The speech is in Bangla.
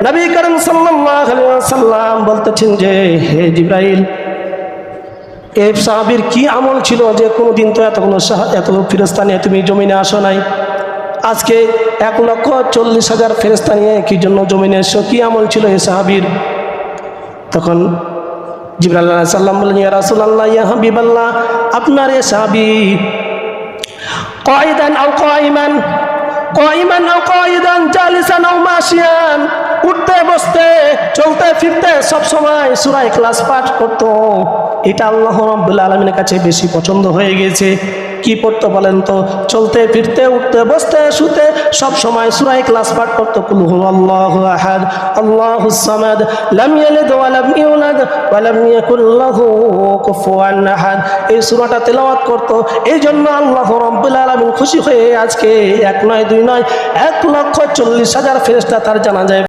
নবী করিম সাল্লাল্লাহু আলাইহি ওয়াসাল্লাম বলতেছেন যে হে জিবরাইল, এই সাহাবীর কি আমল ছিল যে কোনোদিন তো এত ফেরেশতা নিয়ে তুমি জমিনে আসো নাই, আজকে 1,40,000 ফেরেশতা নিয়ে কি জন্য জমিনে এসো, কি আমল ছিল এই সাহাবীর? তখন জিবরাইল আলাইহিস সালাম বললেন, ইয়া রাসূলুল্লাহ, ইয়া হাবিবাল্লাহ, আপনার এই সাহাবী কায়দান আও কায়মান, কায়মান আও কায়দান, জালিসান আও মাশিয়ান, উঠতে বসতে চলতে ফিরতে সব সময় সূরা ইখলাস পাঠ করত। এটা আল্লাহ রাব্বুল আলামিনের কাছে বেশি পছন্দ হয়ে গেছে। কি পড়তো বলেন তো? চলতে ফিরতে উঠতে বসতে শুতে সব সময় সূরা ইখলাস পাঠ করত। কুল হুয়াল্লাহু আহাদ, আল্লাহুস সামাদ, লাম ইয়ালিদ ওয়া লাম ইউলাদ ওয়া লাম ইয়াকুল লাহু কুফুয়ান আহাদ। এই সূরাটা তেলাওয়াত করত। এই জন্য আল্লাহ রাব্বুল আলামিন খুশি হয়ে আজকে 1 নয় 2 নয় 1,40,000 ফেরেশতা তার জানাজায়